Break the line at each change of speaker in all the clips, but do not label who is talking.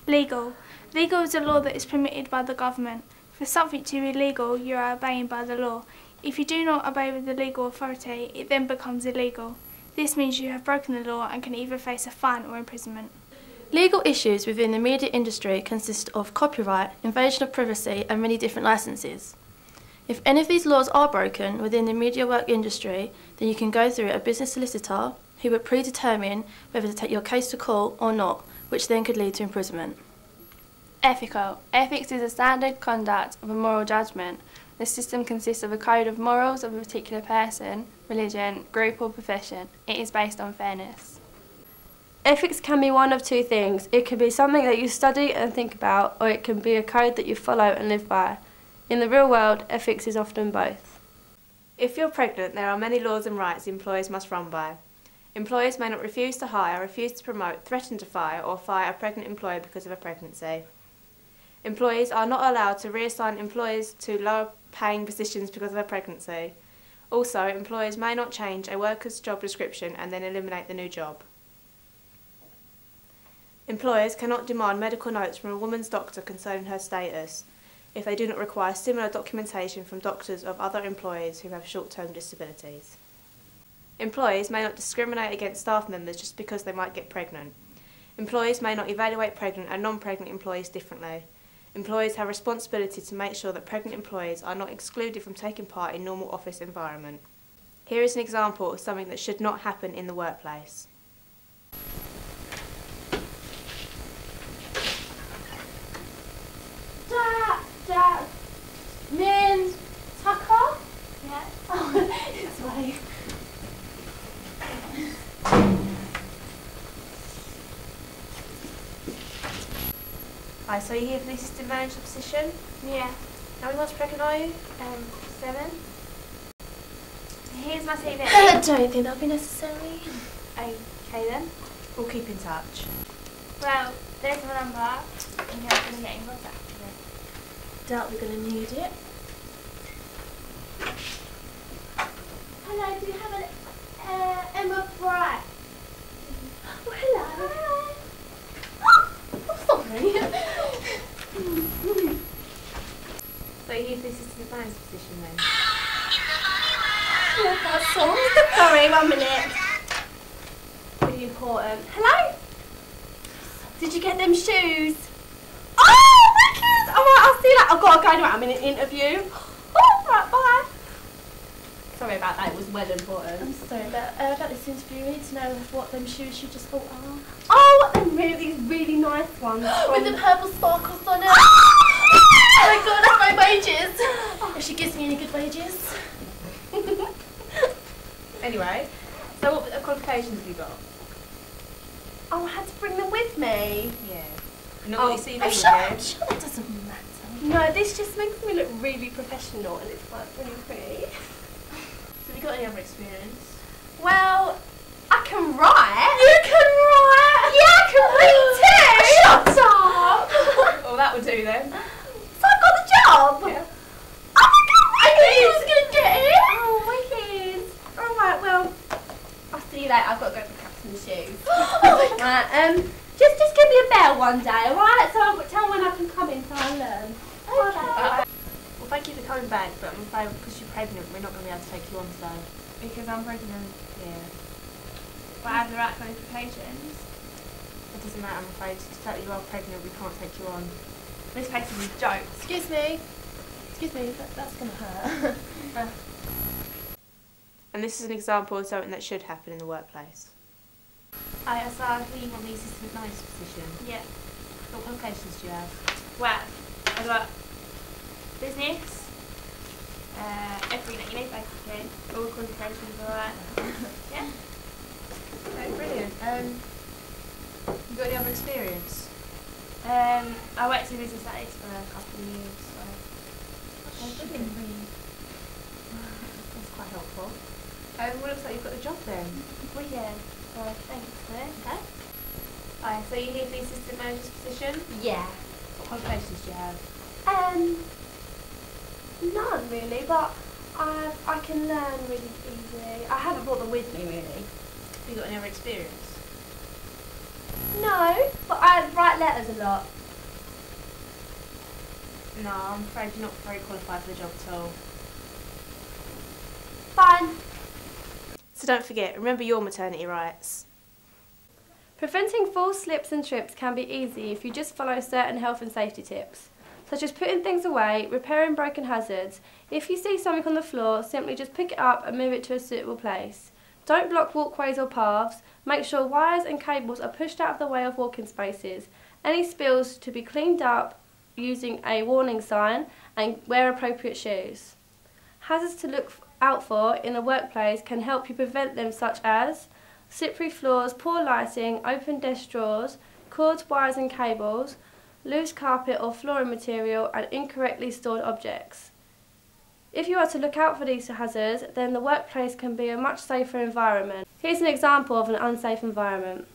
Legal. Legal is a law that is permitted by the government. For something to be legal, you are obeying by the law. If you do not obey with the legal authority, it then becomes illegal. This means you have broken the law and can either face a fine or imprisonment.
Legal issues within the media industry consist of copyright, invasion of privacy and many different licences. If any of these laws are broken within the media work industry, then you can go through a business solicitor who would predetermine whether to take your case to court or not, which then could lead to imprisonment.
Ethical. Ethics is a standard conduct of a moral judgment. The system consists of a code of morals of a particular person, religion, group or profession. It is based on fairness.
Ethics can be one of two things. It can be something that you study and think about, or it can be a code that you follow and live by. In the real world, ethics is often both.
If you're pregnant, there are many laws and rights employers must run by. Employers may not refuse to hire, refuse to promote, threaten to fire, or fire a pregnant employer because of a pregnancy. Employees are not allowed to reassign employees to lower paying positions because of a pregnancy. Also, employers may not change a worker's job description and then eliminate the new job. Employers cannot demand medical notes from a woman's doctor concerning her status if they do not require similar documentation from doctors of other employees who have short-term disabilities. Employees may not discriminate against staff members just because they might get pregnant. Employees may not evaluate pregnant and non-pregnant employees differently. Employees have responsibility to make sure that pregnant employees are not excluded from taking part in normal office environment. Here is an example of something that should not happen in the workplace.
Min Tucker?
Yeah.
Oh, it's right.
Hi, so you're here for the assistant manager position?
Yeah.
How many months pregnant are you?
7. Here's my CV.
I don't think that'll be necessary.
Okay then.
We'll keep in touch.
Well, there's my number. And you're going to get in contact with me.
Doubt we're going to need it.
Hello, do you have an Emma Bright? Oh, hello.
Oh, sorry.
So you're here for the assistant manager position then?
Love that song. Sorry, 1 minute. Really important. Hello? Did you get them shoes? Oh, wicked! Alright, I'll see you later. I've got to go now. I'm in an interview. Oh, right, bye. Sorry about that, it was well important.
I'm sorry about this interview. We need to know what them shoes you just bought are.
Oh, and these really nice ones.
With the purple sparkles on it. Oh my god, that's my wages. If she gives me any good wages.
Anyway, so what qualifications have you got?
Oh, I had to bring them with me.
Yeah. You're not got your CV with
sure
you?
that doesn't matter.
No, this just makes me look really professional and it's like really pretty.
Have you got any other experience?
Well, I can write.
You can write!
Yeah, I can read too. Shut up.
Well, that would do then.
So I've got the job.
Yeah.
Oh my god,
I knew you was going to get it!
Oh, wicked. Alright, well, I'll see you later. I've got to go pick up some shoes. Right, just give me a bell one day, alright? So I'll tell when I can come in so I'll learn. Okay.
Well, thank you for coming back, but I'm afraid because you're pregnant, we're not going to be able to take you on today.
Because I'm pregnant.
Yeah.
But I have the right qualifications.
It doesn't matter, I'm afraid. Just that you are pregnant, we can't take you on.
This place is a joke.
Excuse me. Excuse me, that's going to hurt.
And this is an example of something that should happen in the workplace.
I saw
You want the assistant manager position?
yeah.
What qualifications do you have?
Well, I've got business, everything that you need basically. All the qualifications alright. Yeah.
Okay, brilliant. You got any other experience?
I worked in business studies for a couple of years, so
Brilliant. That's quite helpful. Well, looks like you've got the job then.
well yeah. So thanks for it.
Okay.
Alright, so you're here for the assistant manager's position?
Yeah.
What qualifications do you have?
None really, but I can learn really easily. I haven't brought them with me really.
Have you got any other experience?
No, but I write letters a lot.
No, I'm afraid you're not very qualified for the job at all.
Fine.
So don't forget, remember your maternity rights.
Preventing falls, slips and trips can be easy if you just follow certain health and safety tips, such as putting things away, repairing broken hazards. If you see something on the floor, simply just pick it up and move it to a suitable place. Don't block walkways or paths. Make sure wires and cables are pushed out of the way of walking spaces. Any spills to be cleaned up using a warning sign, and wear appropriate shoes. Hazards to look out for in a workplace can help you prevent them, such as slippery floors, poor lighting, open desk drawers, cords, wires and cables, loose carpet or flooring material and incorrectly stored objects. If you are to look out for these hazards, then the workplace can be a much safer environment. Here's an example of an unsafe environment.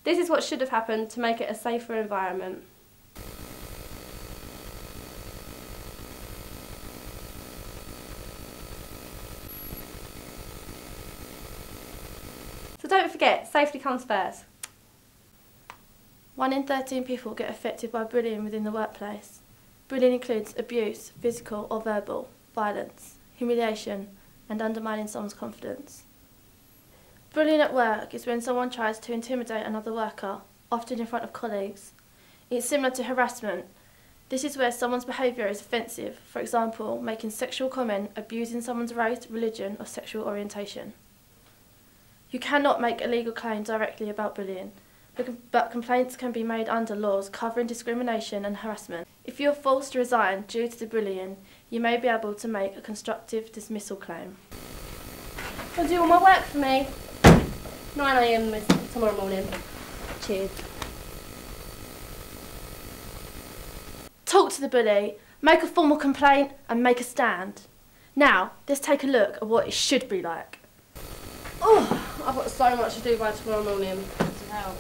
This is what should have happened to make it a safer environment. So don't forget, safety comes first.
1 in 13 people get affected by bullying within the workplace. Bullying includes abuse, physical or verbal, violence, humiliation and undermining someone's confidence. Bullying at work is when someone tries to intimidate another worker, often in front of colleagues. It's similar to harassment. This is where someone's behaviour is offensive, for example, making sexual comment, abusing someone's race, religion or sexual orientation. You cannot make a legal claim directly about bullying, but complaints can be made under laws covering discrimination and harassment. If you are forced to resign due to the bullying, you may be able to make a constructive dismissal claim.
You'll do all my work for me. 9 AM tomorrow morning. Cheers.
Talk to the bully, make a formal complaint and make a stand. Now, let's take a look at what it should be like.
Oh, I've got so much to do by tomorrow morning.
Some help.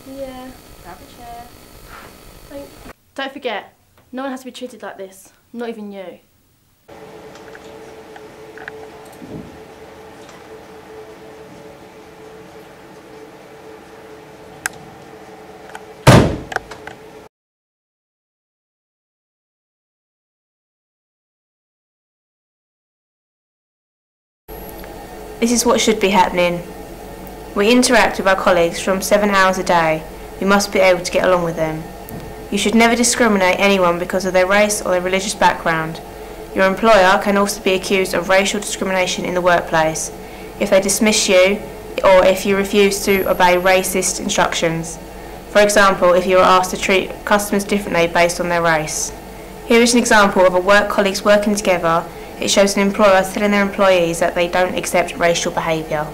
Yeah.
Grab a chair.
Thanks.
Don't forget, no one has to be treated like this, not even you.
This is what should be happening. We interact with our colleagues from 7 hours a day. We must be able to get along with them. You should never discriminate anyone because of their race or their religious background. Your employer can also be accused of racial discrimination in the workplace if they dismiss you or if you refuse to obey racist instructions. For example, if you are asked to treat customers differently based on their race. Here is an example of a work colleagues working together. It shows an employer telling their employees that they don't accept racial behaviour.